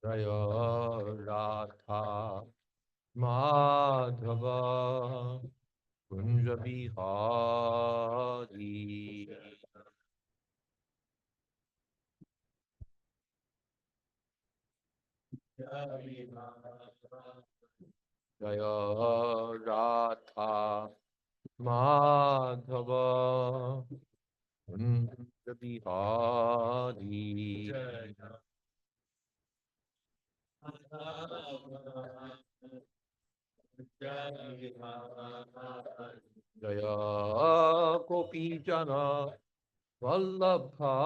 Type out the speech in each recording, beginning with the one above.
Jaya Radha Madhava Kunja Bihari Jaya Radha Madhava Kunja Bihari Jaya Gopi Jana Vallabha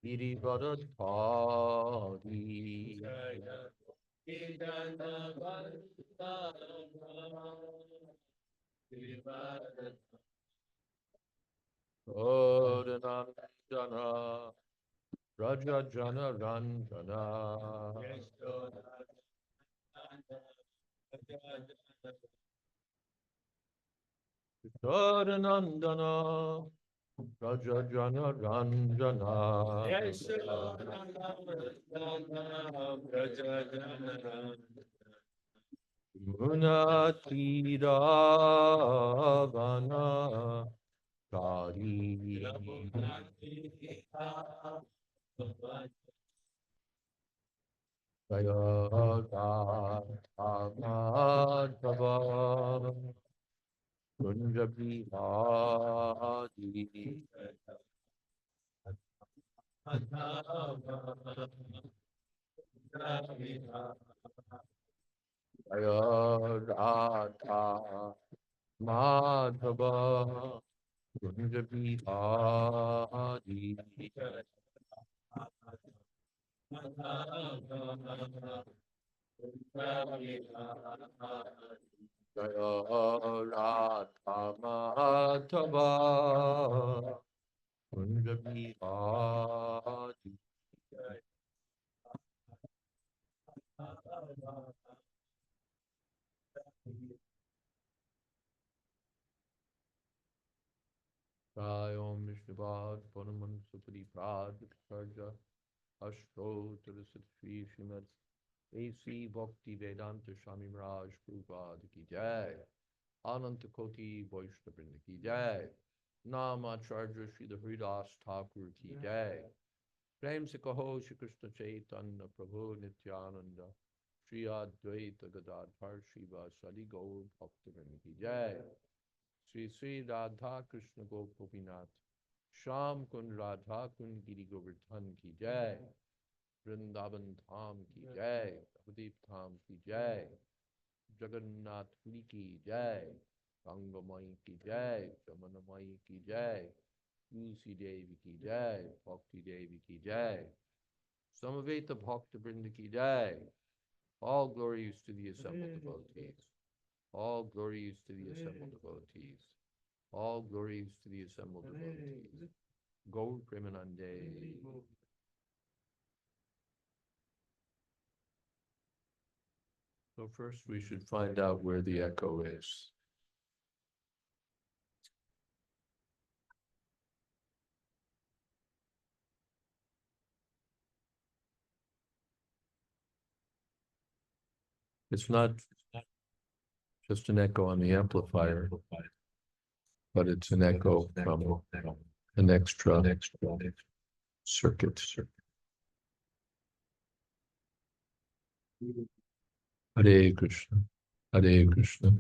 Girivardhari Gaurangandana Raja Jana Ranjana Gaurangandana Raja Jana Ranjana Munatira Gana Kari Jaya Radha Madhava Kunja Bihari Jaya Radha Madhava Kunja Bihari Jaya Radha Madhava Kunja Bihari Jai Om Vishnuvad Panaman Supadi Prad Karja Ashtotra Satri Srimad A.C. Bhakti Vedanta Swami Raj Prabhupada Ki Jai Ananta Koti Vaishnavrinda Ki Jai Nam Acharya Srila Haridas Thakur Ki Jai Prem Se Kaho Shri Krishna Chaitanya Prabhu Nityananda Shri Advaita Gadadhar Shiva Sadi Gaur Bhaktivinoda Ki Jai Sri Sri Radha Krishna Gopinath Sham Kun Radha Kun Giri Govardhan Ki Jai Vrindavan Dham Ki Jai Navadip Dham Ki Jai Jagannath Puri Ki Jai Gangamai Ki Jai Jamunamai Ki Jai Tulsi Devi Ki Jai Bhakti Devi Ki Jai Samaveta Bhakta Vrinda Ki Jai. All glories to the assembled devotees. All glories to the assembled devotees. All glories to the assembled devotees. Gaur Premanande. So first we should find out where the echo is. It's not just an echo on the amplifier, but it's an echo from an extra circuit. Hare Krishna. Hare Krishna.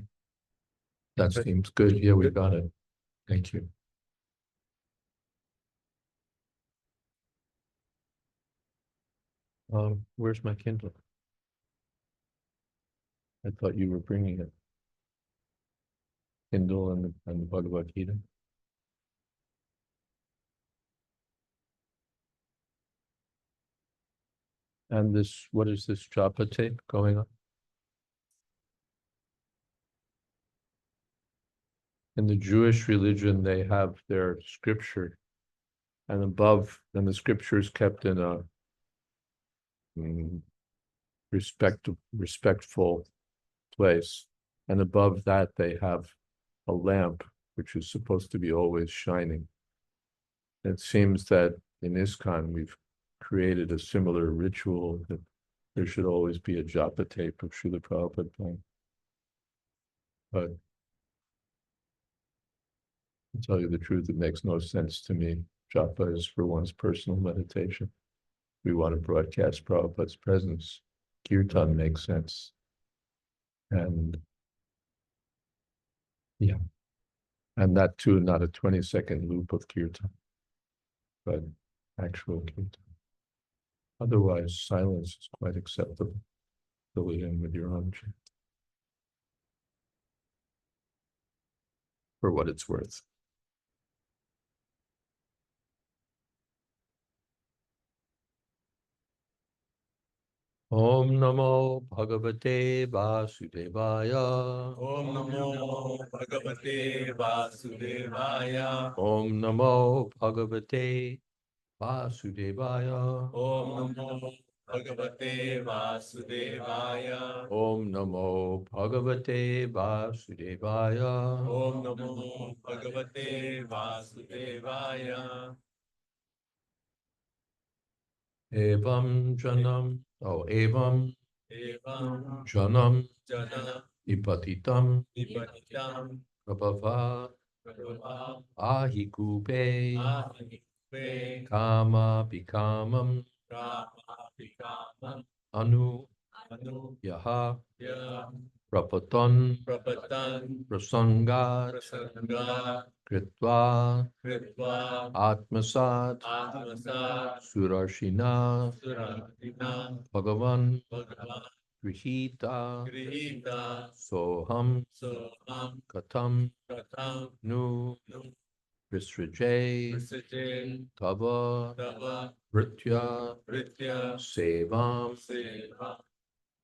That seems good. Yeah, we got it. Thank you. Where's my Kindle? I thought you were bringing it. Kindle and the Bhagavad Gita. And this, what is this japa tape going on? In the Jewish religion, they have their scripture, and above, and the scripture is kept in a respectful place. And above that, they have a lamp, which is supposed to be always shining. It seems that in ISKCON, we've created a similar ritual that there should always be a japa tape of Srila Prabhupada playing. But to tell you the truth, it makes no sense to me. Japa is for one's personal meditation. We want to broadcast Prabhupada's presence. Kirtan makes sense. And yeah, and that too, not a 20-second loop of kirtan, but actual kirtan. Otherwise, silence is quite acceptable. Fill it in with your own chant. For what it's worth. Om Namo Bhagavate Vasudevaya. Om Namo Bhagavate Vasudevaya. Om Namo Bhagavate Vasudevaya. Om Namo Bhagavate Vasudevaya. Om Namo Bhagavate Vasudevaya. Om Namo Bhagavate Vasudevaya. Evam Janam, Evam Evam Janam Jana Nipatitam Nipatitam Prabhava Prabhava Ahikupe Ahikupe Kama Pikamam Rama Pikamam Anu Anu Yaha Ya Prapatan Prapatan Prasangat Prasanga Kritva Kritva Atmasat Atmasat Surarshina Suratina Bhagavan Bhagavan Grihita Grihita Soham Soham Katam Pratham Nu Nu Visraje Visajay Tava Tava Vritya Vritya Sevam Seva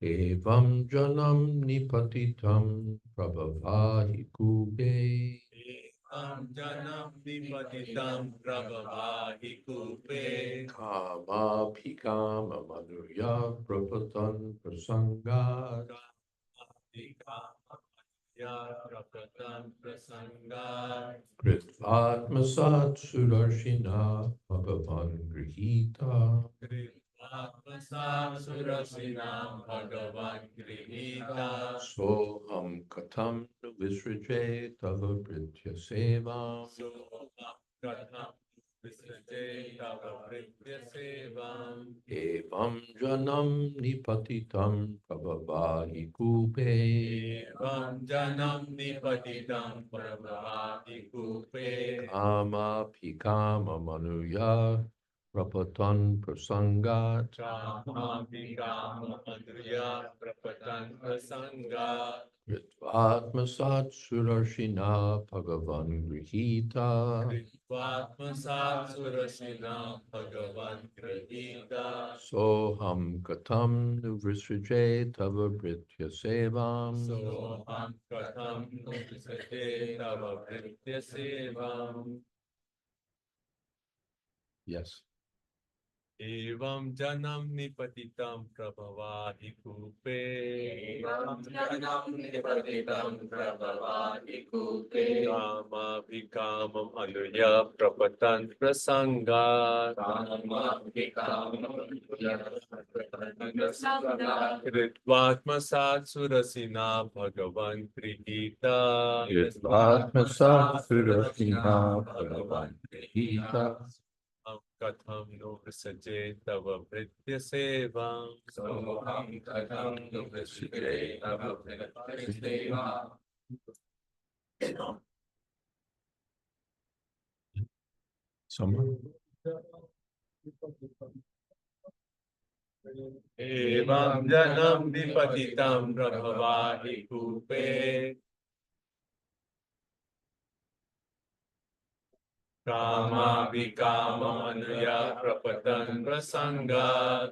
Evam Janam Nipatitam Prabhavahi Kube Ekam Janam Nipatitam Prabhavahi Kupe Kama Pikam Amanuya Prapatan Prasangat Ya Prapatam Prasanga Kritvatmasat Sudarshina Bhagavan Grihita Atmasam Surasinam Bhagavan Grihita Soham Katam Visraje Tava Pritya Sevam Soham Katham Visraje Tava Pritya Sevam Evam Janam Nipatitam Prabhavahi Kupe Evam Janam Nipatitam Prabhavati Kupe Kama Pikama Manuya Prapatan Prasangat Kama Vikama Madhurya Prapatan Prasanga Ritvatmasat Surarshina Bhagavan Grihita Kritvatmasat Surasina Bhagavan Grihita Soham Katam Visraje Tava Britya Sevam Soham Katham Nusate Tava Pritya Sevam Yes. Evam Janam Nipatitam Prabhavati Kupe Evam Janam Nipatitam Prabhavati Kupe Kama Vikamam Anuya Prapatan Prasanga Kama Vikamam Anuya Prapatan Prasanga Ritvatmasat Surasina Bhagavan Krihita Ritvatmasat Surarshina Bhagavan Grihita Katham no Visaje Tava Pritya Sevam Soham Katham no Visaje Tava Pritya Sevam Someone? Evam Janam Nipatitam Prabhavahi Kupe Kama Vikama Anuya Prapatan Prasanga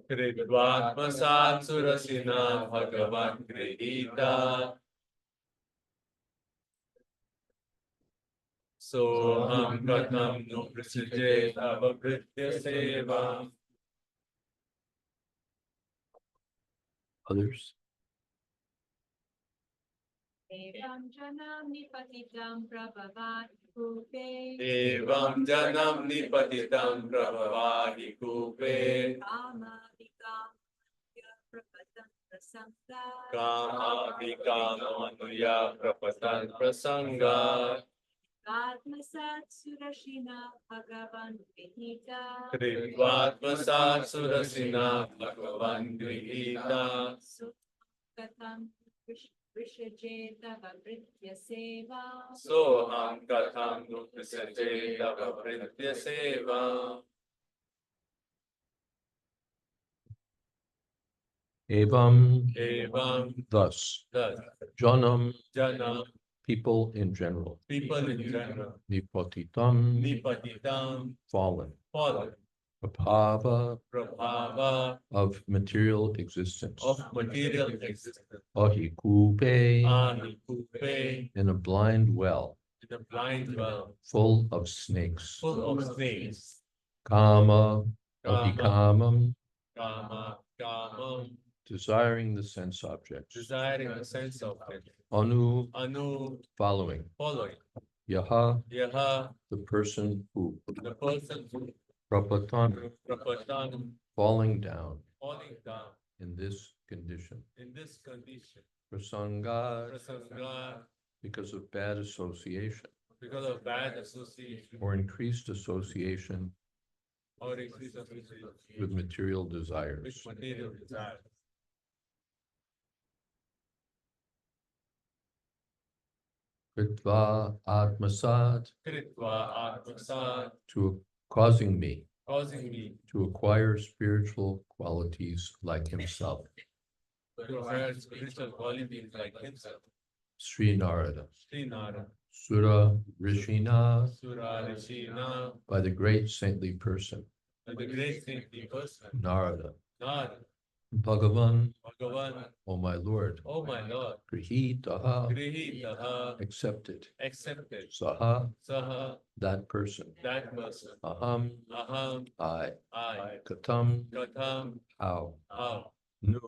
Kritvatmasat Surasina Bhagavan Grihita Soham Katham no Prasije Tava Pritya Seva Others? Evam Janam Nipatitam Prabhavati Kupe Evam janam nipatitam prabhavahi kupe. Kama vikamanuya prapatan prasanga. Atmasat surashina bhagavan vihita. Krivatmasat surasina bhagavan grihita. Katam Vrishajeta Vavritya Seva. Soham katham nuprisaje tava pritya seva. Evam, thus, Thus, janam, janam, people in general, people in general, nipatitam, nipatitam, fallen, fallen, prabhava, prabhava, of material existence, of material existence, ahikupe, anikupe, in a blind well, in a blind well, full of snakes, full of snakes, kama, Kama. ahikamam, kama, kamam, desiring the sense objects, desiring the sense of it, anu, anu, following, following, yaha, yaha, the person who, the person who, prapatan, prapatan, falling down falling down in this condition, in this condition, prasanga, prasanga, because of bad association because of bad association or increased association or increase of association with material with desires. material desire. Kritva atmasat, Kritva atmasat, to causing me causing me to acquire spiritual qualities like himself. to acquire spiritual qualities like himself. Sri Narada, Srinara, Sura Rishina, Sura Rishina, by the great saintly person, and the great saintly person, Narada, Narada, Bhagavan, Bhagavan, O my Lord, O my Lord, Grihitaha, Grihitaha, accepted, accepted, Saha, Saha, that person, that person, Aham, Aham, I, I, Katam, Gatam, how, how, Nu,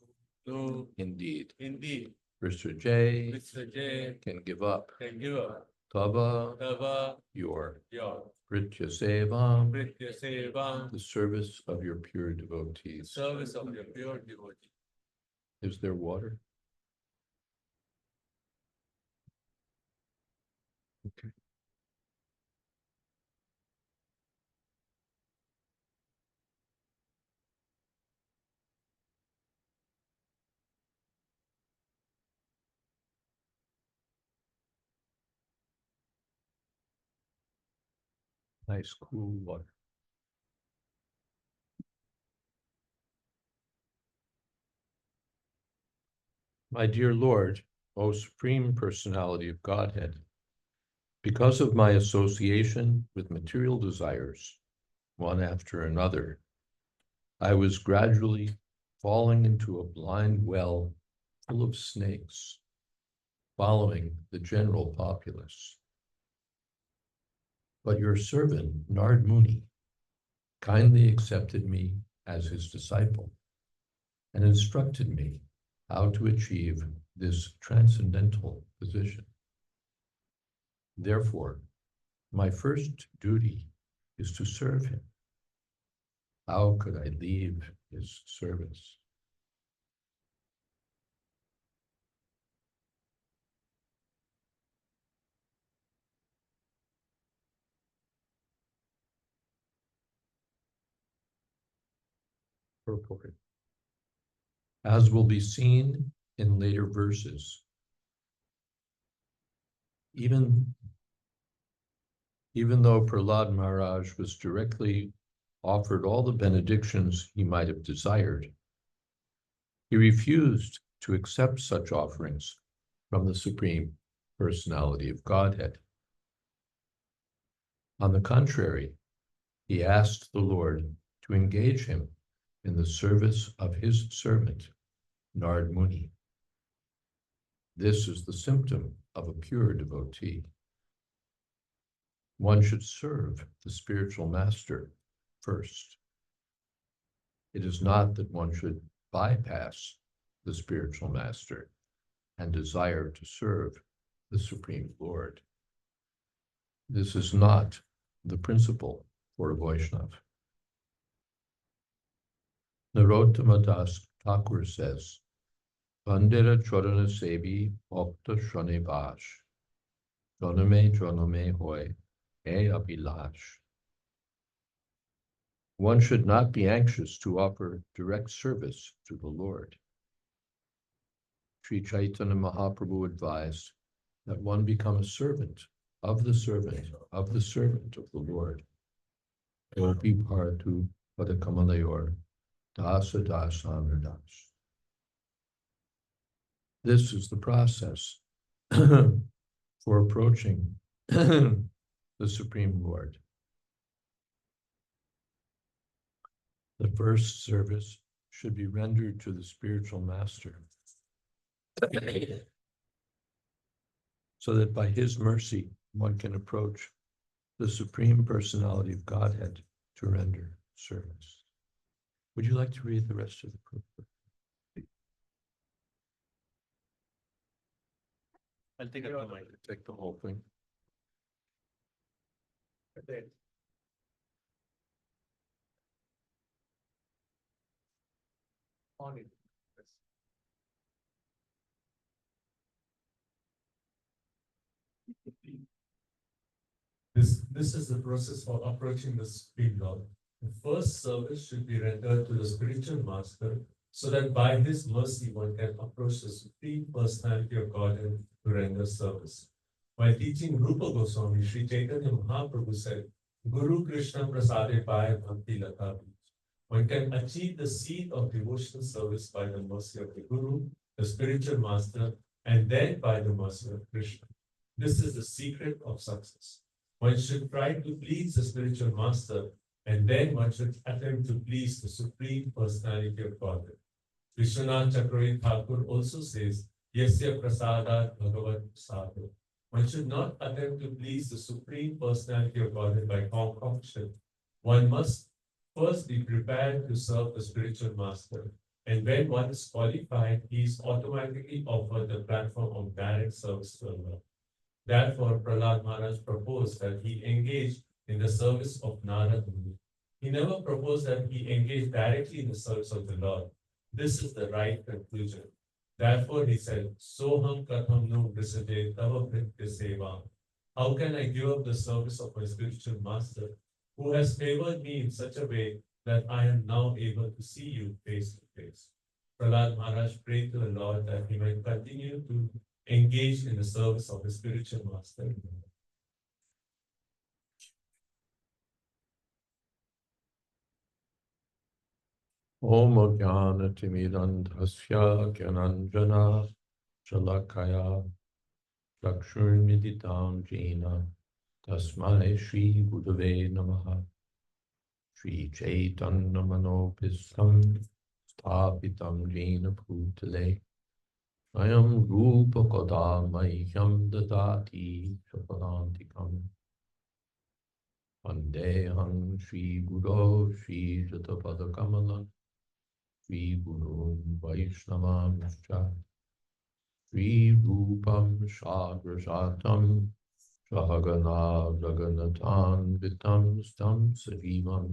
no, indeed, indeed, Mr. J Mr. J can give up, can give up, Tava, Tava, your, your, Pritya Sevam, Pritya Sevam, the service of your pure the devotees. service of your pure devotee. Is there water? Okay. Nice cool water. My dear Lord, O Supreme Personality of Godhead, because of my association with material desires, one after another, I was gradually falling into a blind well full of snakes, following the general populace. But your servant, Nard Muni, kindly accepted me as his disciple and instructed me how to achieve this transcendental position. Therefore, my first duty is to serve him. How could I leave his service? Purport. As will be seen in later verses, even though Prahlad Maharaj was directly offered all the benedictions he might have desired, he refused to accept such offerings from the Supreme Personality of Godhead. On the contrary, he asked the Lord to engage him in the service of his servant, Nard Muni. This is the symptom of a pure devotee. One should serve the spiritual master first. It is not that one should bypass the spiritual master and desire to serve the Supreme Lord. This is not the principle for a Vaishnav. Narottama Das Thakur says, Vandira Chodana Sevi Bhakta Shrane Vash, Janame Hoy, E Abhilash. One should not be anxious to offer direct service to the Lord. Sri Chaitanya Mahaprabhu advised that one become a servant of the servant of the servant of the Lord. Gopi Bhartu Padakamalayur Dasa Dasanar Das. This is the process for approaching the Supreme Lord. The first service should be rendered to the spiritual master, so that by his mercy one can approach the Supreme Personality of Godhead to render service. Would you like to read the rest of the proof? I'll take up the mic. Take the whole thing. On it. This is the process for approaching the Supreme Lord. The first service should be rendered to the spiritual master, so that by his mercy one can approach the Supreme Personality of Godhead to render service. While teaching Rupa Goswami, Sri Chaitanya Mahaprabhu said, Guru Krishna Prasade Bhai Bhakti Lata. One can achieve the seat of devotional service by the mercy of the Guru, the spiritual master, and then by the mercy of Krishna. This is the secret of success. One should try to please the spiritual master, and then one should attempt to please the Supreme Personality of Godhead. Vishwanath Chakravarti Thakur also says, Yasya Prasadat Bhagavat Prasada. One should not attempt to please the Supreme Personality of Godhead by concoction. One must first be prepared to serve the spiritual master, and when one is qualified, he is automatically offered the platform of direct service to Allah. Therefore, Prahlad Maharaj proposed that he engage in the service of Narad Muni. He never proposed that he engage directly in the service of the Lord. This is the right conclusion. Therefore, he said, Soham katham nu vrisaje tava bhritya seva. How can I give up the service of my spiritual master, who has favored me in such a way that I am now able to see you face to face? Prahlad Maharaj prayed to the Lord that he might continue to engage in the service of the spiritual master. Om Jnana Timidandhasya Gyananjana Shalakaya Chakshurniditam Jena Tasmai Shri Gurave Namaha. Shri Chaitanya Manopistam Sthapitam Jena Bhutale Ayam Rupa Kodamahyam Dadati Chapalantikam Vandeham Shri Guru Shri Jatapadakamalam Shri Guru Vaishnavam Shri Rupam Shagrajatam Shahagana Raganatan Vitam Stam Sajivam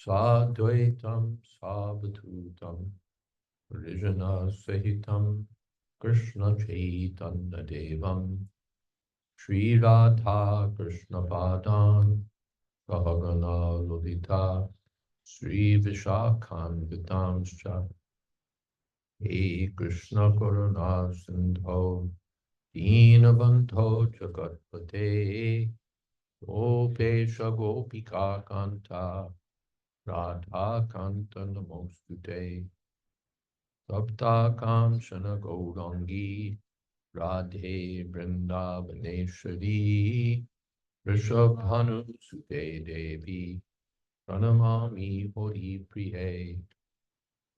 Sadvaitam Savatutam Rijana Sahitam Krishna Chaitanya Devam Shri Radha Krishna Padan Shahagana Lodita Sri Vishakhan Vitamscha He Krishna Karuna Sindho Deenabandho Jagatpate Gopesha Gopika Kanta Radha Kanta Namostute Sapta Kamshana Gaurangi Radhe Vrindavaneshwari Rishabhanu Sute Devi Pranamami Hori Priye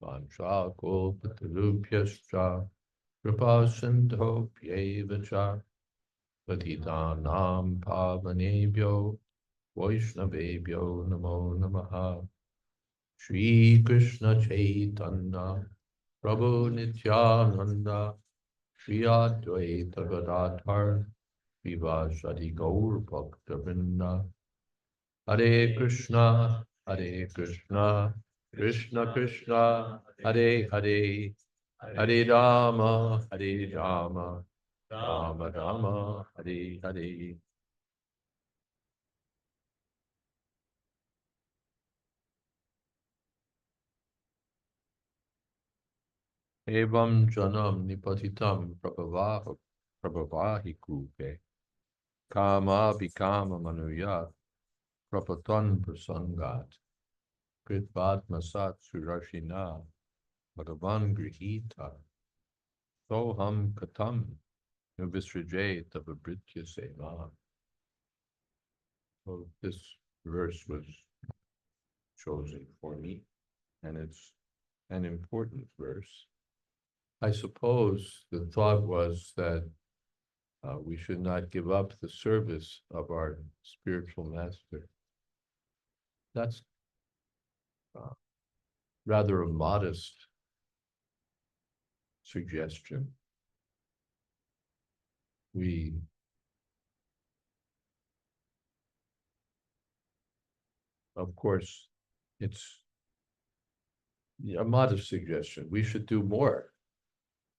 Vancha Kalpatarubhyascha Kripa Sindho Pyevacha Patitanam Pavanebhyo Vaishnavebhyo Namo Namaha Shri Krishna Chaitanya Prabhu Nityananda Shri Advaita Gadadhar Vivashadi Gaur Bhaktavinda. Hare Krishna, Hare Krishna, Krishna Krishna, Hare Hare, Hare Rama, Hare Rama, Rama Rama, Hare Hare. Evam Janam Nipatitam Prabhavahi Kupe Kama Bhikama Manuyat Prapatan Prasangat Kritvatmasat Surashina Bhagavan Grihita Soham Katam Visraje Tavabritya Seva. So this verse was chosen for me, and it's an important verse. I suppose the thought was that we should not give up the service of our spiritual master. That's rather a modest suggestion. We of course, it's a modest suggestion. We should do more.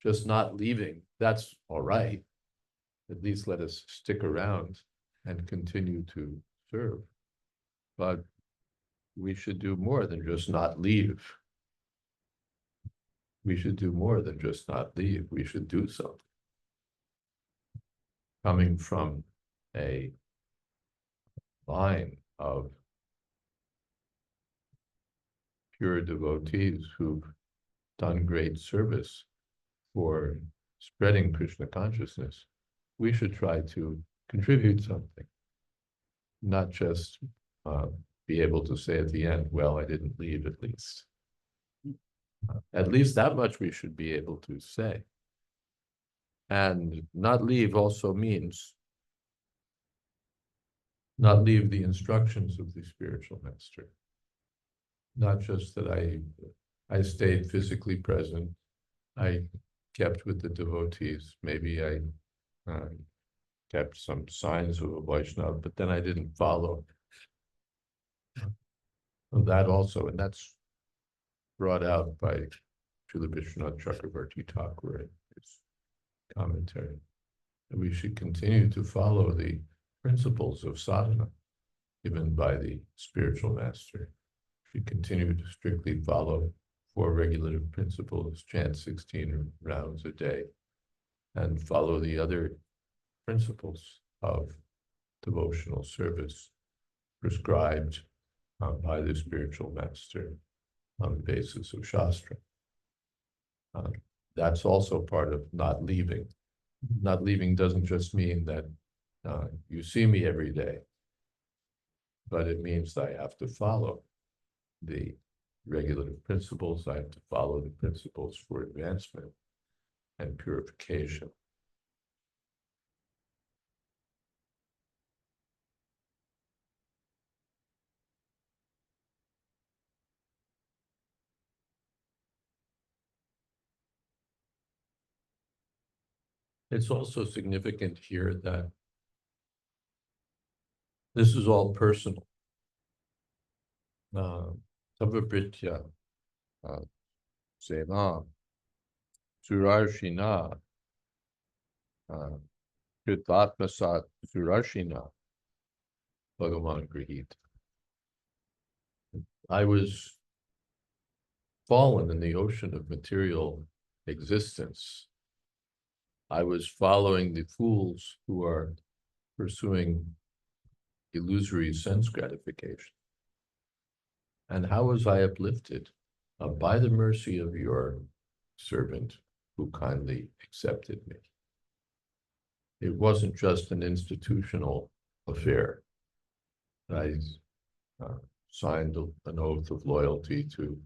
Just not leaving, that's all right. At least let us stick around and continue to serve. But we should do more than just not leave. We should do more than just not leave. We should do something. Coming from a line of pure devotees who've done great service for spreading Krishna consciousness, we should try to contribute something, not just be able to say at the end, well, I didn't leave at least. At least that much we should be able to say. And not leave also means not leave the instructions of the spiritual master. Not just that I stayed physically present, I kept with the devotees, maybe I kept some signs of a Vaishnava, but then I didn't follow. That also, and that's brought out by Srila Vishwanath Chakravarti Thakur in his commentary. And we should continue to follow the principles of sadhana given by the spiritual master. We should continue to strictly follow 4 regulative principles, chant 16 rounds a day, and follow the other principles of devotional service prescribed by the spiritual master on the basis of Shastra. That's also part of not leaving. Not leaving doesn't just mean that you see me every day, but it means that I have to follow the regulative principles. I have to follow the principles for advancement and purification. It's also significant here that this is all personal. Tavabritya Seva Surarshina Kritatmasat Surarshina Bhagavan Grihita. I was fallen in the ocean of material existence. I was following the fools who are pursuing illusory sense gratification. And how was I uplifted? By the mercy of your servant who kindly accepted me. It wasn't just an institutional affair. I signed an oath of loyalty to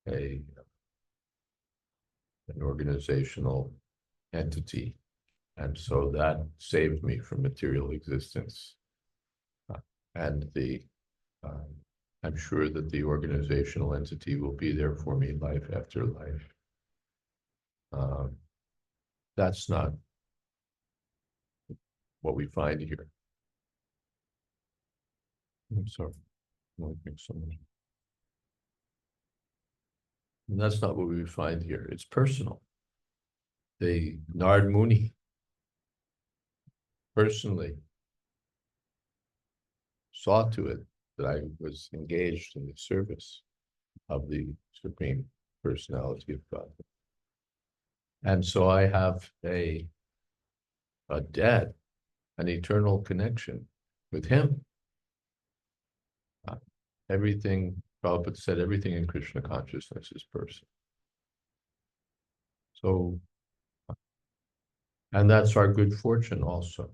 an organizational entity, and so that saved me from material existence. And I'm sure that the organizational entity will be there for me life after life. That's not what we find here. I'm sorry. I'm looking so much. And that's not what we find here. It's personal. The Nard Muni personally saw to it that I was engaged in the service of the Supreme Personality of God. And so I have a debt, an eternal connection with him. Everything, Prabhupada said, everything in Krishna consciousness is personal. So, and that's our good fortune also.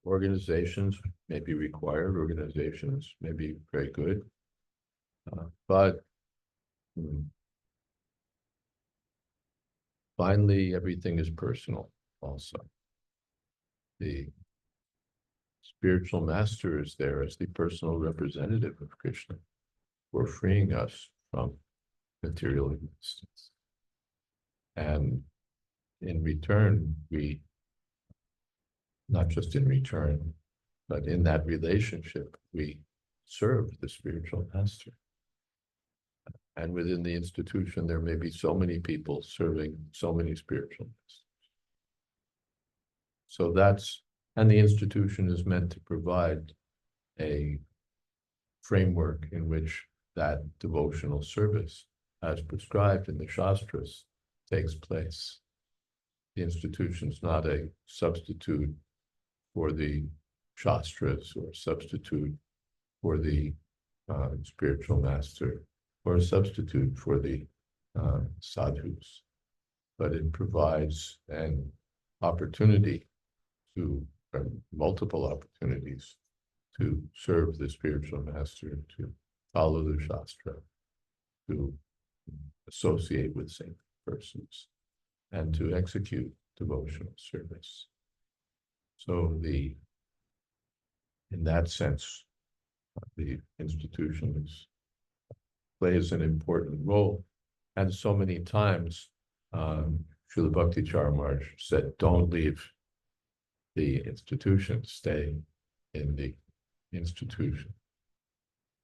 Organizations may be required, organizations may be very good, but finally, everything is personal also. The spiritual master is there as the personal representative of Krishna for freeing us from material existence. And in return, we, not just in return, but in that relationship, we serve the spiritual master. And within the institution, there may be so many people serving so many spiritual masters. So that's, and the institution is meant to provide a framework in which that devotional service, as prescribed in the Shastras, takes place. The institution is not a substitute for the Shastras or a substitute for the spiritual master or a substitute for the sadhus, but it provides an opportunity to, multiple opportunities to serve the spiritual master, to follow the Shastra, to associate with saint persons, and to execute devotional service. So in that sense, the institution plays an important role. And so many times, Srila Bhakti-Chara Maharaj said, don't leave the institution, stay in the institution.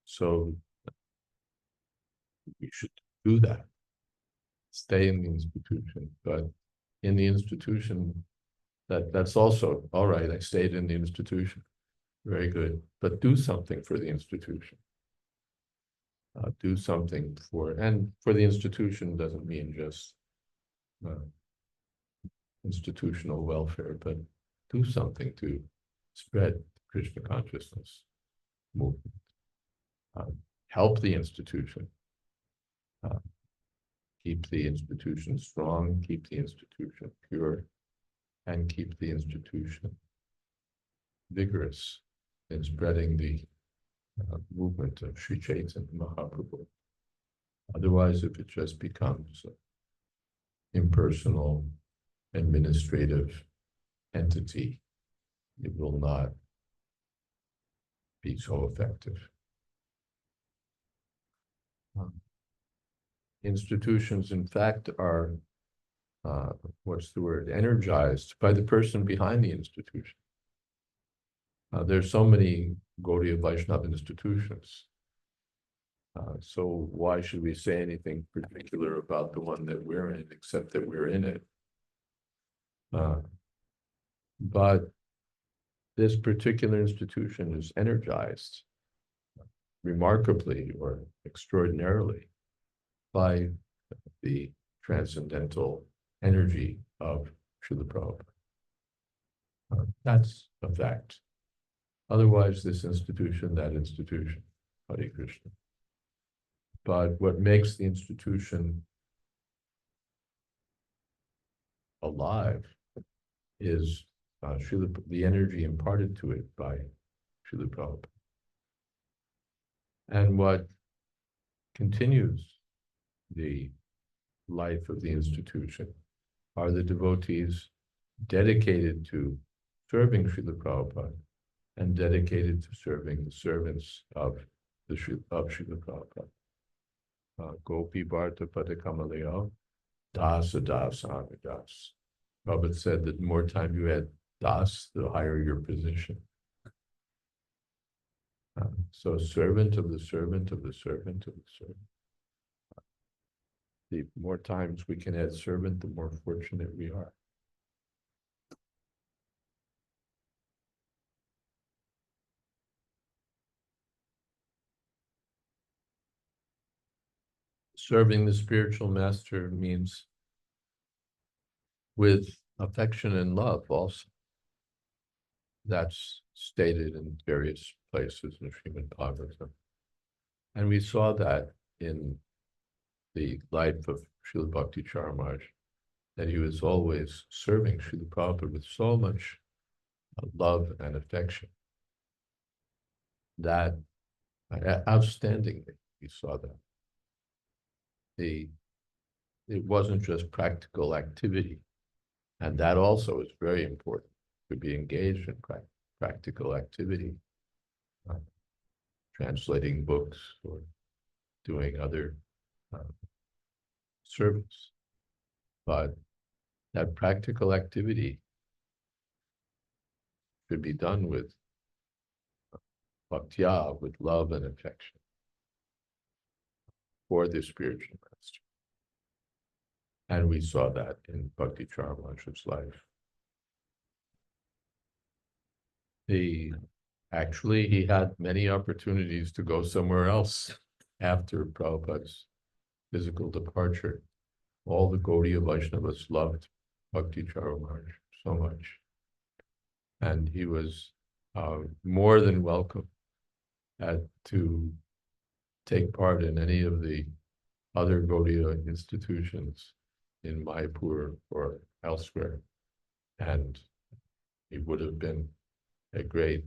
So we should do that, stay in the institution, but in the institution, that's also, all right, I stayed in the institution, very good, but do something for the institution. Do something and for the institution doesn't mean just institutional welfare, but do something to spread Krishna consciousness movement. Help the institution. Keep the institution strong, keep the institution pure, and keep the institution vigorous in spreading the movement of Sri Chaitanya Mahaprabhu. Otherwise, if it just becomes an impersonal, administrative entity, it will not be so effective. Institutions, in fact, are, energized by the person behind the institution. There's so many Gaudiya Vaishnava institutions. So why should we say anything particular about the one that we're in, except that we're in it? But this particular institution is energized remarkably or extraordinarily by the transcendental energy of Srila Prabhupada. That's a fact. Otherwise, this institution, that institution, Hare Krishna. But what makes the institution alive is the energy imparted to it by Srila Prabhupada. And what continues the life of the institution are the devotees dedicated to serving Srila Prabhupada and dedicated to serving the servants of Srila Prabhupada. Gopi Bharta Padakamalaya, Dasa Das Anadas. Prabhupada said that the more time you had Das, the higher your position. So servant of the servant of the servant of the servant. The more times we can add servant, the more fortunate we are. Serving the spiritual master means with affection and love also. That's stated in various places in Srimad Bhagavatam. And we saw that in the life of Srila Bhakti Charamaj, that he was always serving Srila Prabhupada with so much love and affection. That outstandingly, we saw that. It wasn't just practical activity, and that also is very important, to be engaged in practical activity, translating books or doing other service. But that practical activity should be done with bhaktya, with love and affection for the spiritual master. And we saw that in Bhakti Charamaj's life. Actually, he had many opportunities to go somewhere else after Prabhupada's physical departure. All the Gaudiya Vaishnavas loved Bhakti Charamaj so much. And he was more than welcome to take part in any of the other Gaudiya institutions in Mayapur or elsewhere. And he would have been a great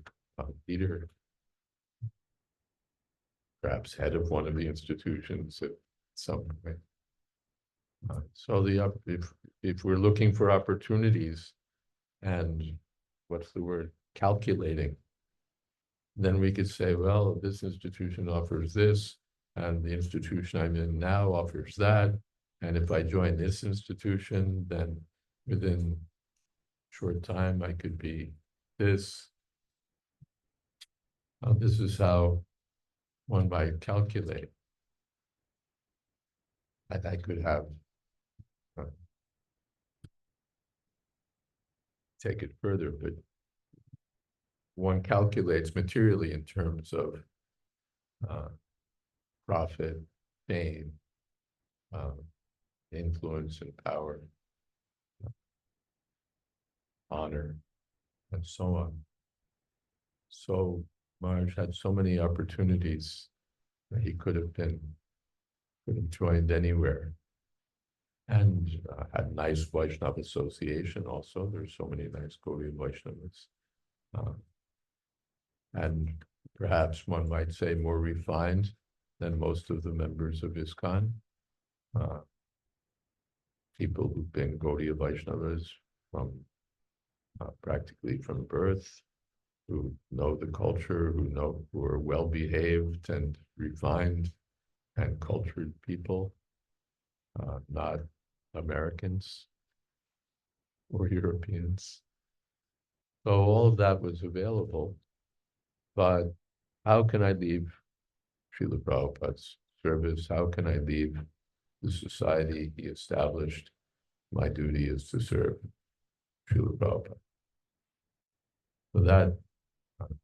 leader, perhaps head of one of the institutions at some point. So if we're looking for opportunities and what's the word, calculating, then we could say, well, this institution offers this, and the institution I'm in now offers that. And if I join this institution, then within a short time, I could be this. This is how one might calculate. I could have take it further, but one calculates materially in terms of profit, fame, influence and power, honor, and so on. So Maharaj had so many opportunities that he could have joined anywhere. And had nice Vaishnava association also. There's so many nice Gaudiya Vaishnavas. And perhaps one might say more refined than most of the members of ISKCON. People who've been Gaudiya Vaishnavas from practically from birth, who know the culture, who are well behaved and refined and cultured people, not Americans or Europeans. So all of that was available, but how can I leave Srila Prabhupada's service? How can I leave the society he established? My duty is to serve Srila Prabhupada. So that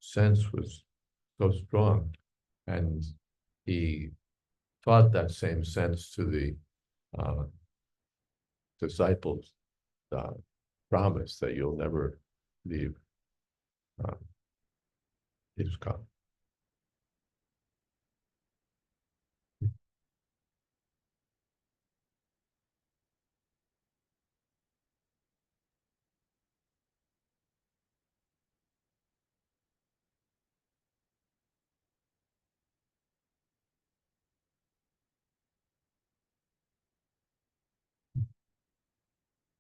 sense was so strong, and he taught that same sense to the disciples, promise that you'll never leave ISKCON.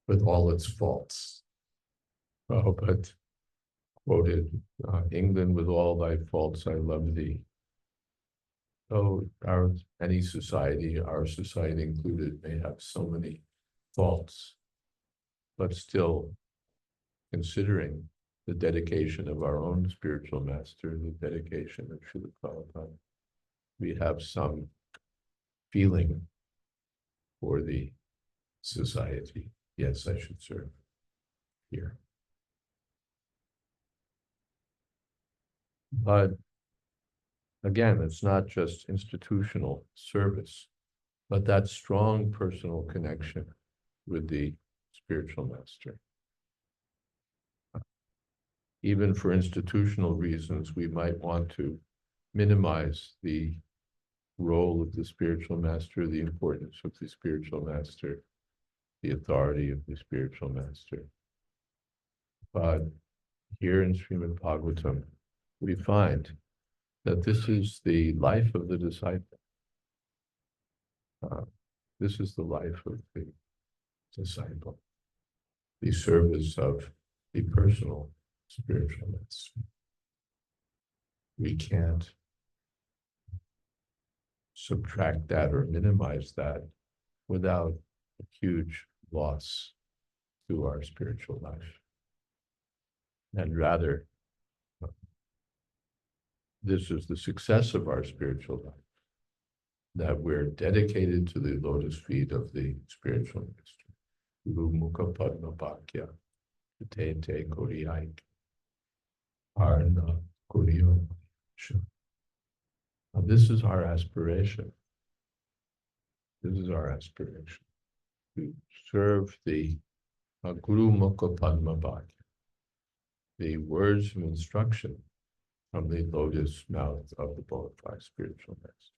With all its faults. Prabhupada quoted, England with all thy faults, I love thee. So any society, our society included, may have so many faults, but still considering the dedication of our own spiritual master, the dedication of Srila Prabhupada, we have some feeling for the society. Yes, I should serve here. But again, it's not just institutional service, but that strong personal connection with the spiritual master. Even for institutional reasons, we might want to minimize the role of the spiritual master, the importance of the spiritual master, the authority of the spiritual master. But here in Srimad Bhagavatam, we find that this is the life of the disciple. This is the life of the disciple, the service of the personal spiritual master. We can't subtract that or minimize that without a huge loss to our spiritual life. And rather, this is the success of our spiritual life, that we're dedicated to the lotus feet of the spiritual master. Guru Mukha Padma Bhakya, Te Te Koriyaik, Arna Koriyo. Now, this is our aspiration. This is our aspiration, to serve the Guru Mukha Padma Bhakya, the words of instruction from the lotus mouth of the bona fide spiritual master.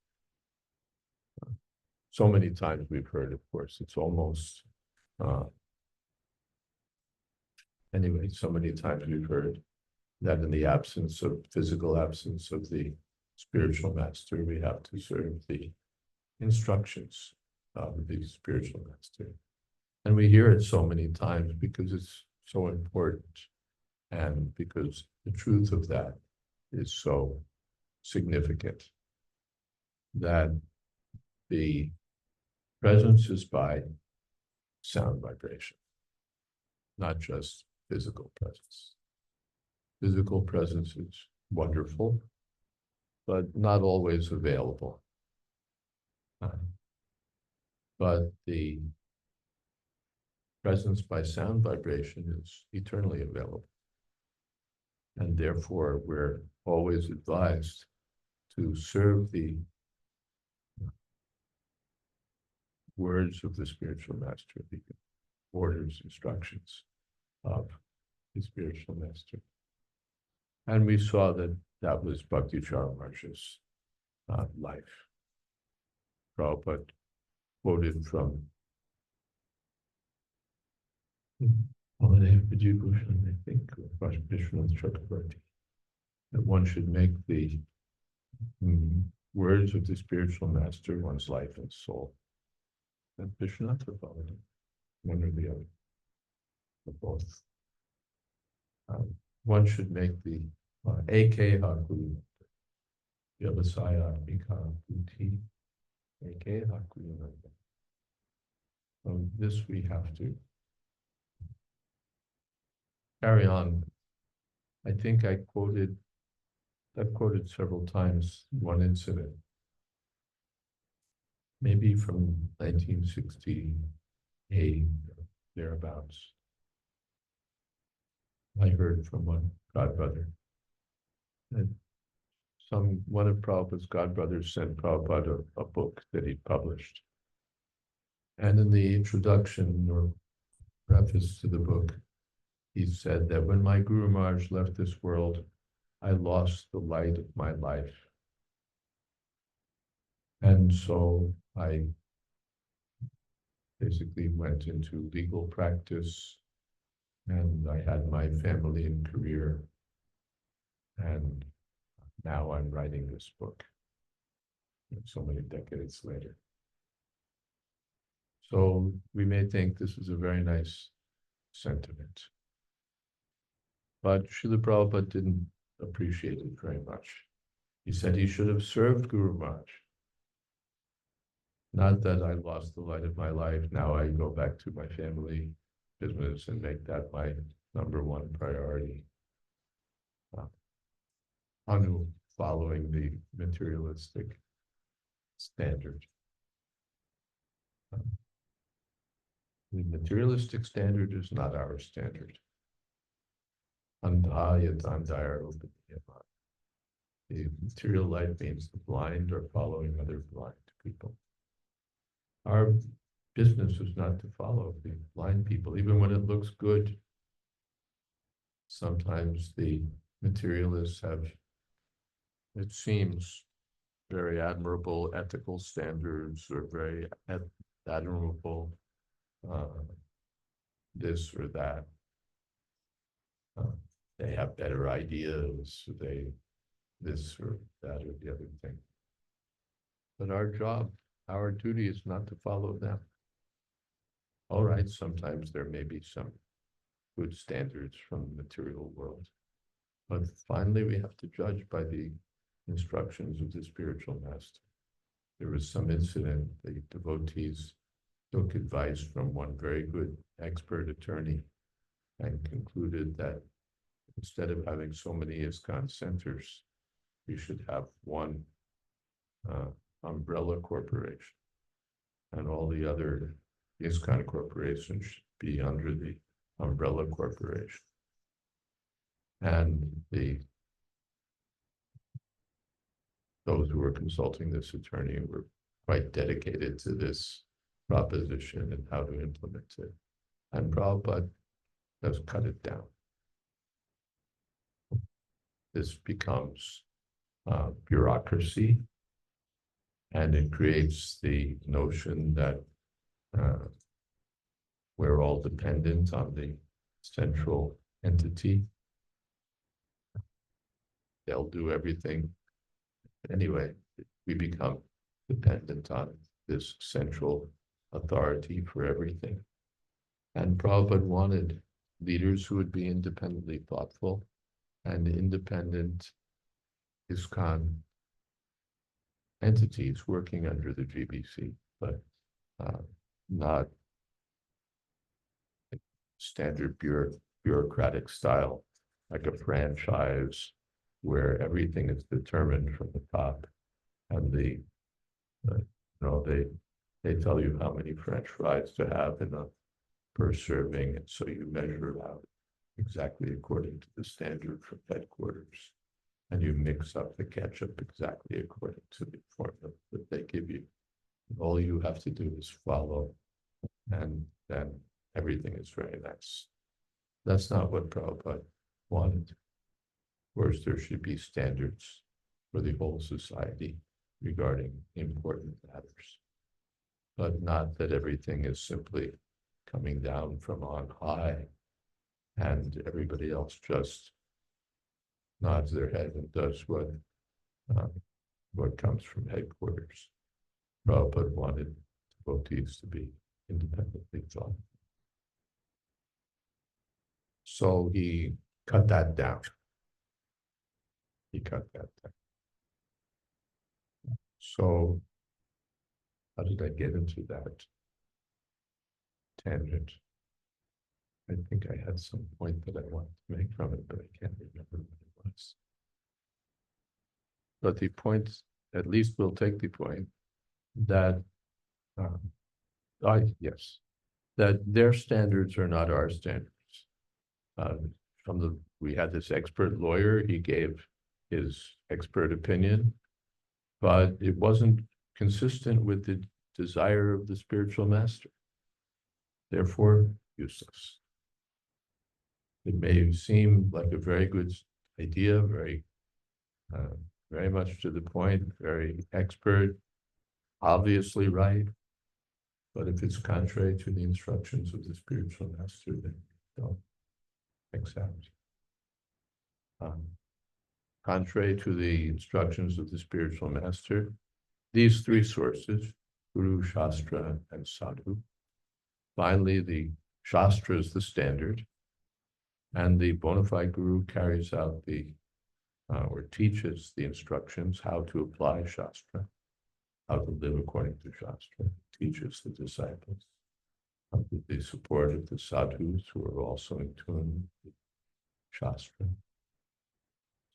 So many times we've heard, of course, it's almost, anyway, so many times we've heard that in the absence of, physical absence of the spiritual master, we have to serve the instructions of the spiritual master. And we hear it so many times because it's so important, and because the truth of that is so significant, that the presence is by sound vibration, not just physical presence. Physical presence is wonderful, but not always available. But the presence by sound vibration is eternally available. And therefore, we're always advised to serve the words of the spiritual master, the orders, instructions of the spiritual master. And we saw that that was Bhakti Charamarsh's life. Prabhupada quoted from Vijayabhushan, I think, Vishwanath Chakravarti, that one should make the words of the spiritual master one's life and soul. And Vishwanath followed one or the other, or both. One should make the AK Haku Vyavasaya Ika Uti AK Haku. This we have to carry on. I think I've quoted several times one incident, maybe from 1968, thereabouts. I heard from one godbrother that one of Prabhupada's godbrothers sent Prabhupada a book that he published. And in the introduction or preface to the book, he said that when my Guru Maharaj left this world, I lost the light of my life. And so I basically went into legal practice, and I had my family and career. And now I'm writing this book, so many decades later. So we may think this is a very nice sentiment. But Srila Prabhupada didn't appreciate it very much. He said he should have served Guru Maharaj. Not that I lost the light of my life, now I go back to my family business and make that my number one priority. Anu following the materialistic standard. The materialistic standard is not our standard. Andhaya dandaya upadhyayama. The material life means the blind are following other blind people. Our business is not to follow the blind people, even when it looks good. Sometimes the materialists have, it seems, very admirable ethical standards or very admirable this or that. They have better ideas, this or that or the other thing. But our job, our duty is not to follow them. All right, sometimes there may be some good standards from the material world, but finally we have to judge by the instructions of the spiritual master. There was some incident, the devotees took advice from one very good expert attorney and concluded that instead of having so many ISKCON centers, we should have one umbrella corporation, and all the other ISKCON corporations should be under the umbrella corporation. And those who were consulting this attorney were quite dedicated to this proposition and how to implement it. And Prabhupada has cut it down. This becomes bureaucracy, and it creates the notion that we're all dependent on the central entity. They'll do everything. Anyway, we become dependent on this central authority for everything. And Prabhupada wanted leaders who would be independently thoughtful and independent ISKCON entities working under the GBC, but not standard bureaucratic style, like a franchise where everything is determined from the top, and they tell you how many French fries to have in a per serving, and so you measure it out exactly according to the standard from headquarters, and you mix up the ketchup exactly according to the formula that they give you. All you have to do is follow, and then everything is very nice. That's not what Prabhupada wanted. Of course, there should be standards for the whole society regarding important matters, but not that everything is simply coming down from on high and everybody else just nods their head and does what comes from headquarters. Prabhupada wanted devotees to be independently thought. So he cut that down. So how did I get into that tangent? I think I had some point that I wanted to make from it, but I can't remember what it was. But the point, at least we'll take the point that, yes, that their standards are not our standards. We had this expert lawyer, he gave his expert opinion, but it wasn't consistent with the desire of the spiritual master. Therefore, useless. It may seem like a very good idea, very much to the point, very expert, obviously right, but if it's contrary to the instructions of the spiritual master, then don't accept. Contrary to the instructions of the spiritual master, these three sources, Guru, Shastra, and Sadhu. Finally, the Shastra is the standard, and the bona fide Guru carries out or teaches the instructions how to apply Shastra, how to live according to Shastra, teaches the disciples. with the support of the sadhus who are also in tune with Shastra.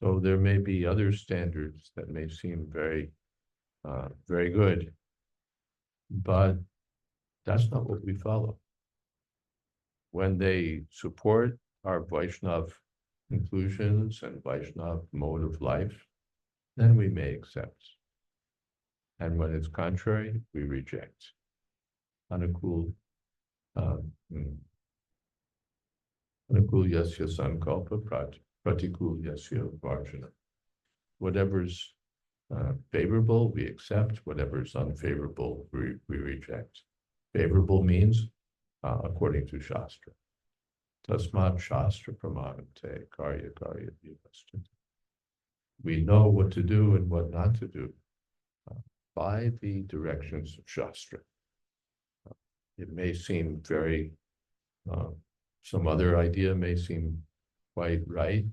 So there may be other standards that may seem very, very good, but that's not what we follow. When they support our Vaishnav conclusions and Vaishnav mode of life, then we may accept. And when it's contrary, we reject. Anukul, anukul yasya sankalpa pratikul yasya varjana. Whatever's favorable, we accept. Whatever's unfavorable, we reject. Favorable means according to Shastra. Tasmat Shastra pramanante karya karya vivasthita. We know what to do and what not to do by the directions of Shastra. It may seem very, some other idea may seem quite right,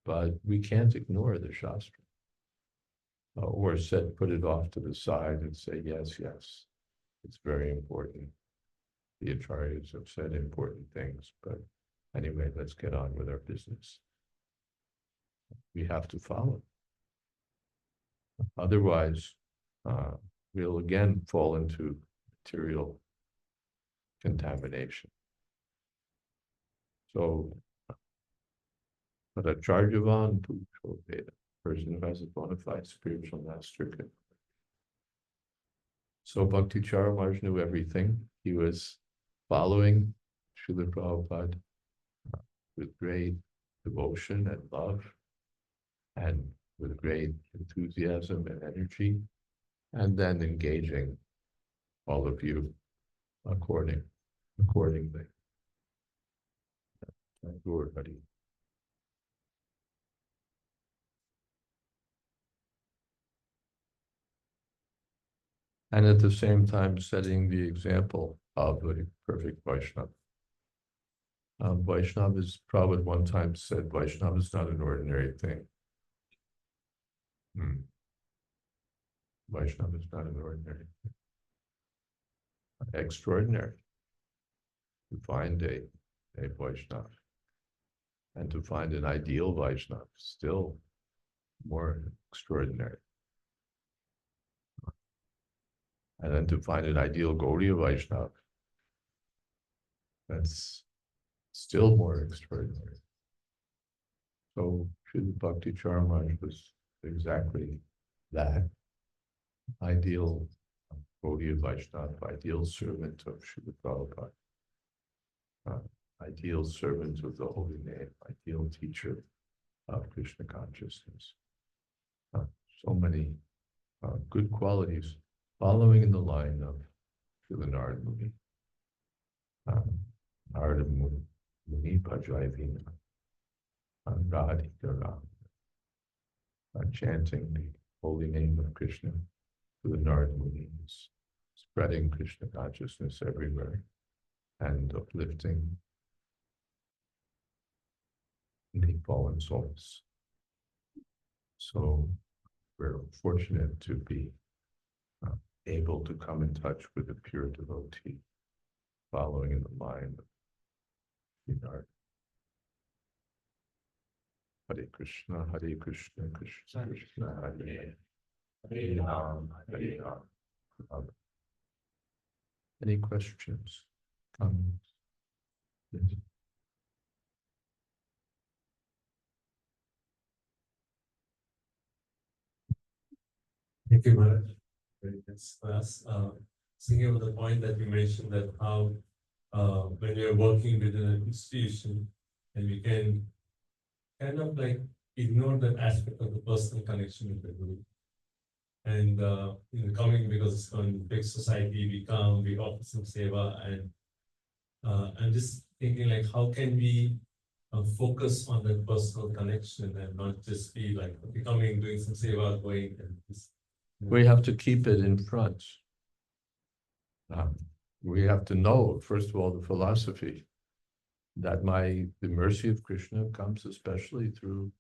but we can't ignore the Shastra. Or put it off to the side and say, yes, yes, it's very important. The acharyas have said important things, but anyway, let's get on with our business. We have to follow. Otherwise, we'll again fall into material contamination. So, but a charjavan pucho veda, person who has a bona fide spiritual master. So Bhakti Charamaj knew everything. He was following Srila Prabhupada with great devotion and love, and with great enthusiasm and energy, and then engaging all of you accordingly. Lord Hari. And at the same time setting the example of a perfect Vaishnava. Vaishnava is, Prabhupada one time said, Vaishnava is not an ordinary thing. Vaishnava is not an ordinary thing. Extraordinary. To find a Vaishnava. And to find an ideal Vaishnava, still more extraordinary. And then to find an ideal Gaudiya Vaishnava, that's still more extraordinary. So Srila Bhakti Charamaj was exactly that, ideal Gaudiya Vaishnava, ideal servant of Srila Prabhupada, ideal servant of the holy name, ideal teacher of Krishna consciousness. So many good qualities following in the line of Srila Narada Muni. Narada Muni Bhajayavina, Radhika chanting the holy name of Krishna to the Narada Muni is spreading Krishna consciousness everywhere and uplifting the fallen souls. So we're fortunate to be able to come in touch with a pure devotee, following in the line of Narada. Hare Krishna, Krishna, Krishna, Hare Hare Ram, Hare Ram. Any questions? Comments? Yes. Thank you, Maharaj. Very nice class. Thinking about the point that you mentioned that how when you're working within an institution and we can kind of like ignore that aspect of the personal connection with the group. And coming because it's going to big society, we come, we offer some seva, and I'm just thinking like how can we focus on that personal connection and not just be like coming, doing some seva, going and just. We have to keep it in front. We have to know, first of all, the philosophy that the mercy of Krishna comes especially through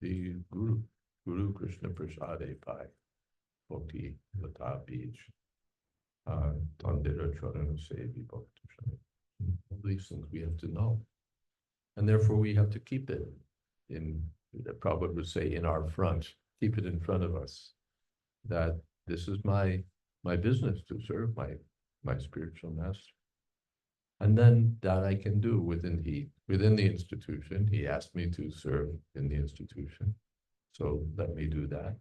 the Guru Krishna Prasade Pai, Bhakti Lata Bij. Tandera Charana Sevi Bhakti Shami. All these things we have to know. And therefore we have to keep it in, Prabhupada would say, in our front, keep it in front of us. That this is my business to serve my spiritual master. And then that I can do within the institution. He asked me to serve in the institution. So let me do that.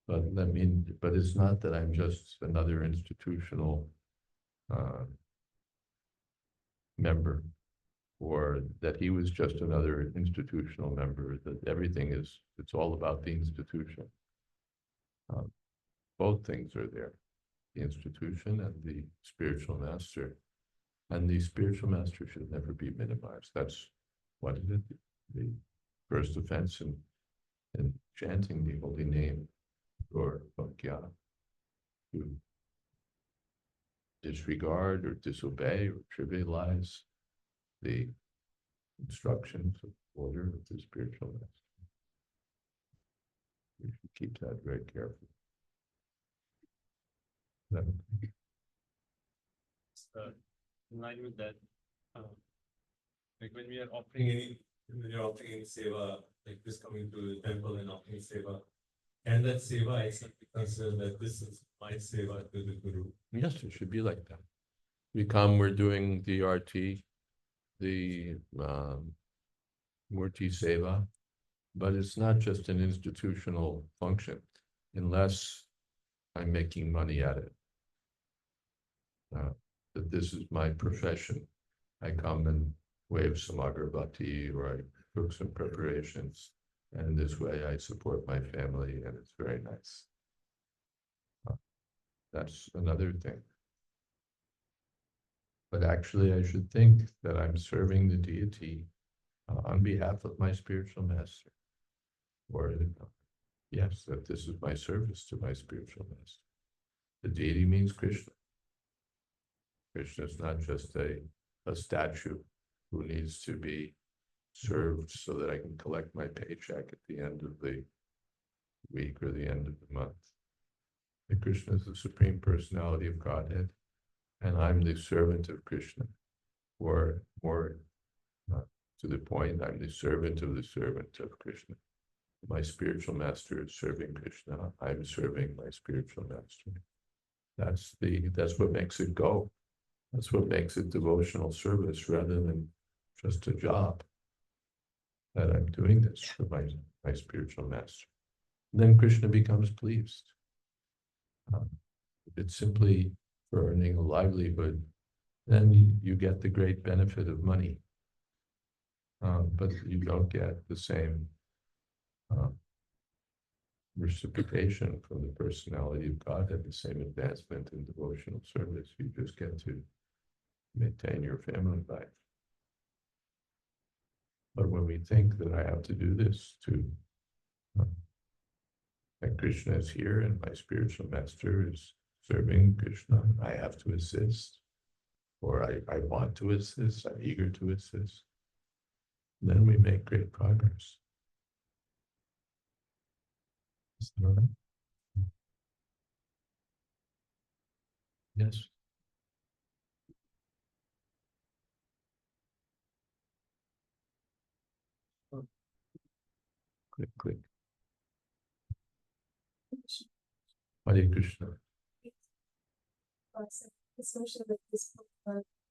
But it's not that I'm just another institutional member, or that he was just another institutional member, that it's all about the institution. Both things are there, the institution and the spiritual master. And the spiritual master should never be minimized. That's what is it? The first offense in chanting the holy name or Bhakya, to disregard or disobey or trivialize the instructions of order of the spiritual master. We should keep that very carefully. In line with that, like when we are offering when you're offering any seva, like this coming to the temple and offering seva, and that seva itself be considered that this is my seva to the Guru. Yes, it should be like that. We come, we're doing the RT, the Murti Seva, but it's not just an institutional function, unless I'm making money at it. That this is my profession. I come and wave some agarbati, or I cook some preparations, and this way I support my family, and it's very nice. That's another thing. But actually, I should think that I'm serving the deity on behalf of my spiritual master. Or, yes, that this is my service to my spiritual master. The deity means Krishna. Krishna is not just a statue who needs to be served so that I can collect my paycheck at the end of the week or the end of the month. And Krishna is the Supreme Personality of Godhead, and I'm the servant of Krishna. Or more to the point, I'm the servant of Krishna. My spiritual master is serving Krishna. I'm serving my spiritual master. That's what makes it go. That's what makes it devotional service rather than just a job. That I'm doing this for my spiritual master. Then Krishna becomes pleased. If it's simply for earning a livelihood, then you get the great benefit of money. But you don't get the same reciprocation from the personality of God, and the same advancement in devotional service. You just get to maintain your family life. But when we think that I have to do this that Krishna is here and my spiritual master is serving Krishna, I have to assist, or I want to assist, I'm eager to assist, then we make great progress. Is that all right? Yes. Click. Hare Krishna. Especially with this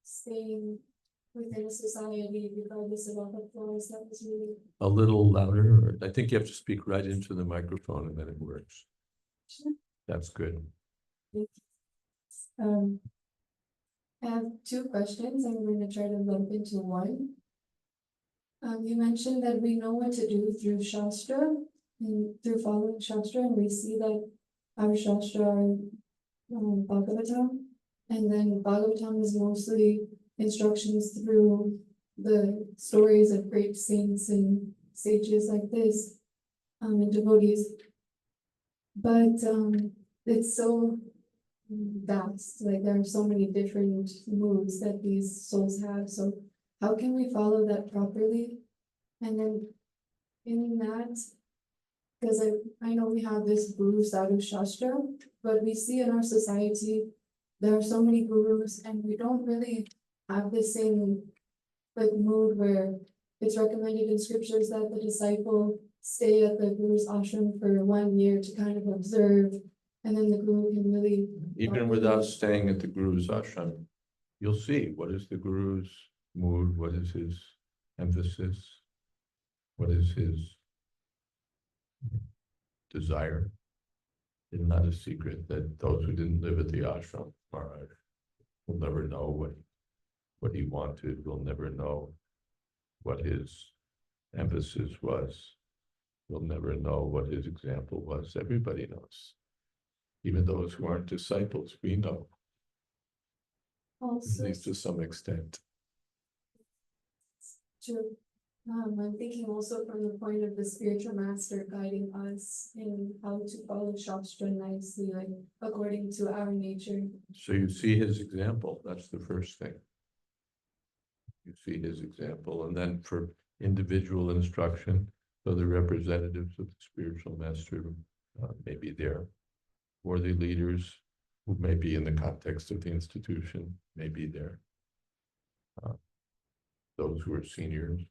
staying within a society regardless of all the flaws, that was really. A little louder. I think you have to speak right into the microphone and then it works. That's good. I have two questions. I'm going to try to lump into one. You mentioned that we know what to do through Shastra and through following Shastra, and we see that our Shastra are Bhagavatam, and then Bhagavatam is mostly instructions through the stories of great saints and sages like this, and devotees. But it's so vast, like there are so many different moves that these souls have. So how can we follow that properly? And then in that, because I know we have this Guru Sadhu Shastra, but we see in our society there are so many gurus and we don't really have the same like mood where it's recommended in scriptures that the disciple stay at the guru's ashram for 1 year to kind of observe, and then the guru can really. Even without staying at the Guru's ashram, you'll see what is the Guru's mood, what is his emphasis, what is his desire. It's not a secret that those who didn't live at the ashram will never know what he wanted, will never know what his emphasis was, will never know what his example was. Everybody knows. Even those who aren't disciples, we know, at Also, least to some extent. true. I'm thinking also from the point of the spiritual master guiding us in how to follow Shastra nicely, like according to our nature. So you see his example, that's the first thing. You see his example, and then for individual instruction, so the representatives of the spiritual master may be there, or the leaders who may be in the context of the institution may be there. Those who are seniors.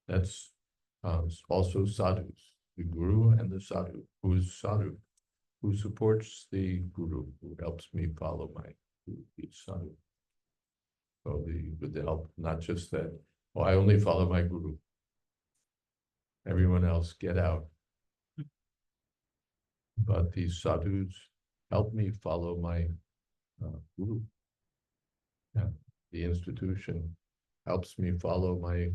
That's also sadhus, the guru and the sadhu. Who is sadhu? Who supports the guru, who helps me follow my guru, is sadhu. So with the help, not just that, oh, I only follow my guru. Everyone else, get out. But these sadhus help me follow my guru. Yeah, the institution helps me follow my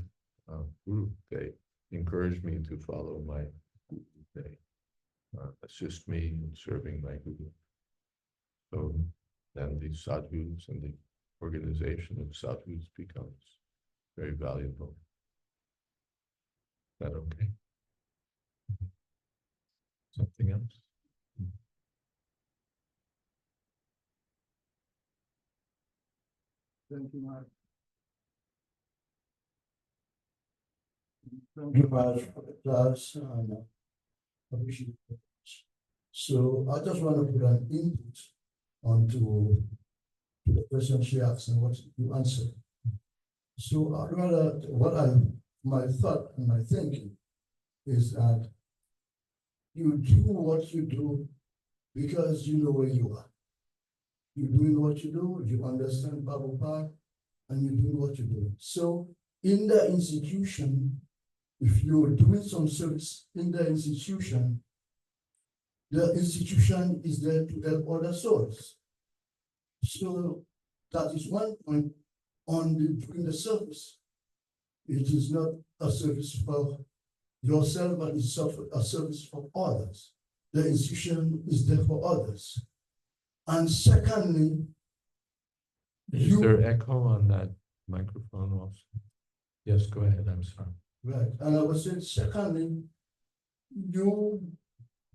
guru. They encourage me to follow my guru. They assist me in serving my guru. So then the sadhus and the organization of sadhus becomes very valuable. Is that okay? Something else? Thank you, Mark. Thank you, Mark, for the class and appreciate it. So I just want to put an input onto the question she asked and what you answered. So I'd rather, my thought and my thinking is that you do what you do because you know where you are. You're doing what you do, you understand Prabhupada, and you're doing what you do. So in the institution, if you're doing some service in the institution is there to help other souls. So that is one point on doing the service. It is not a service for yourself, but it's a service for others. The institution is there for others. And secondly, Is there echo on that microphone also? Yes, go ahead, I'm sorry. right, and I was saying, secondly, you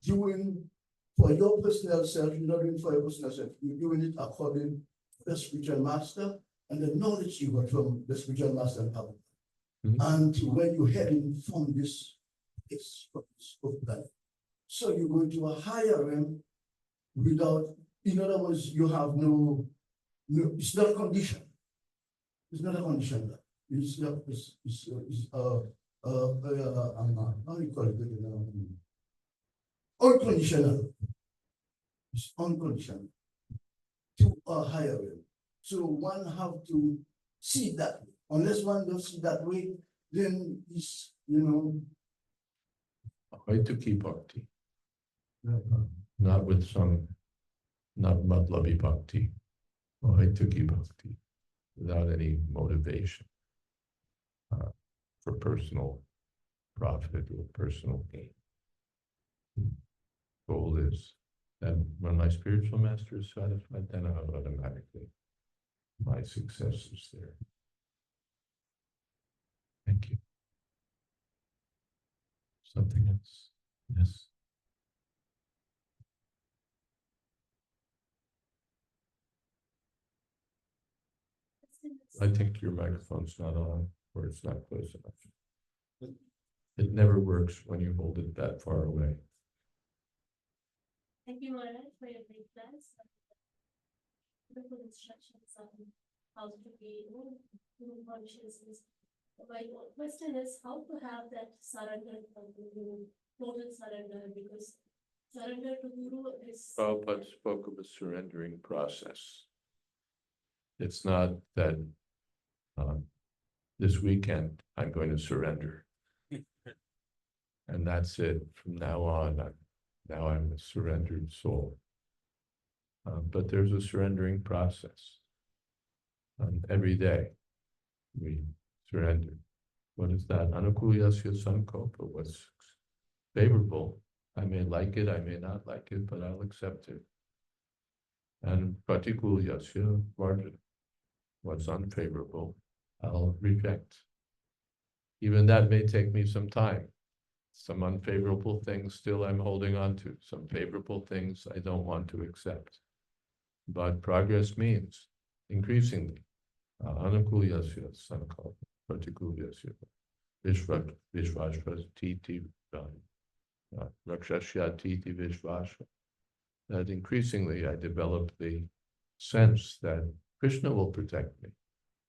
doing for your personal self, you're not doing for your personal self, you're doing it according to the spiritual master and the knowledge you got from the spiritual master and Prabhupada. And when you're heading from this life. So you go to a higher realm without, in other words, you have no, it's not a condition. It's not a condition. It's not, how do you call it? Unconditional. It's unconditional to a higher realm. So one have to see it that way. Unless one doesn't see that way, then it's, Ahaituki bhakti. Not with some, not madlabi bhakti. Ahaituki bhakti. Without any motivation for personal profit or personal gain. Goal is that when my spiritual master is satisfied, then automatically my success is there. Thank you. Something else? Yes. I think your microphone's not on, or it's not close enough. It never works when you hold it that far away. Thank you, Maharaj, for your big class. simple instructions on how to be guru conscious. My question is how to have that surrender from Guru, total surrender, because surrender to Guru is. Prabhupada spoke of a surrendering process. It's not that this weekend I'm going to surrender. And that's it. From now on, I'm a surrendered soul. But there's a surrendering process. Every day we surrender. What is that? Anukulyasya sankalpa. What's favorable? I may like it, I may not like it, but I'll accept it. And pratikulyasya varjana. What's unfavorable, I'll reject. Even that may take me some time. Some unfavorable things still I'm holding on to. Some favorable things I don't want to accept. But progress means increasingly. Anukulyasya sankalpa, pratikulyasya vishvashva titi rakshasya titi vishvashva. That increasingly I develop the sense that Krishna will protect me.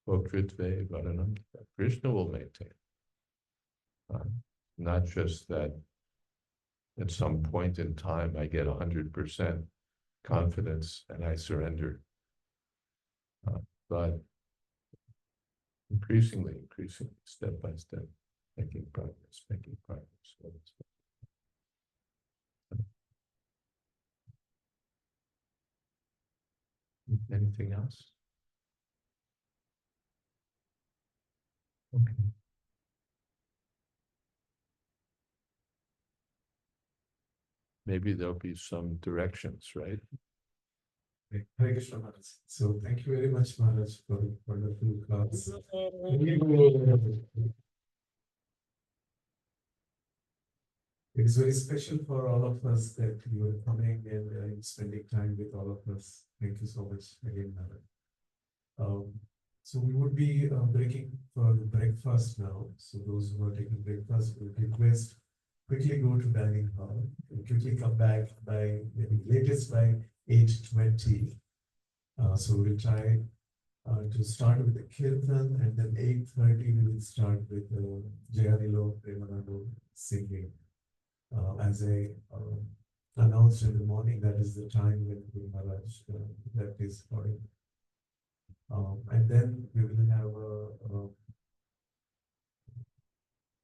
Bhoktritve varanam, Krishna will maintain. Not just that at some point in time I get 100% confidence and I surrender. But increasingly, step by step, making progress. Anything else? Okay. Maybe there'll be some directions, right? Hare Krishna Maharaj. So thank you very much, Maharaj, for the wonderful class. It is very special for all of us that you are coming and spending time with all of us. Thank you so much again, Maharaj. So we would be breaking for the breakfast now. So those who are taking breakfast, we request quickly go to dining hall and quickly come back by maybe latest by 8:20. So we'll try to start with the Kirtan, and then 8:30 we will start with Jayanilo Premanando singing. As I announced in the morning, that is the time when Guru Maharaj left his body. And then we will have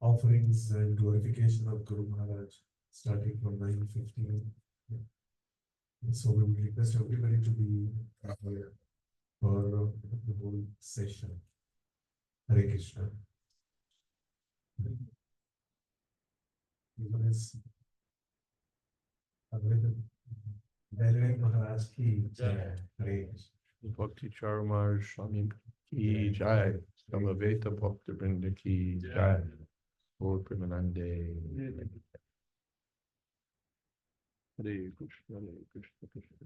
offerings and glorification of Guru Maharaj starting from 9:15. So we would request everybody to be here for the whole session. Hare Krishna. Hare Maharaj ki jai. Hare Krishna. Bhakti Charamar Swami ki jai. Samaveta Bhakta Vrinda ki jai. Or Premanande. Hare Krishna, Krishna Krishna.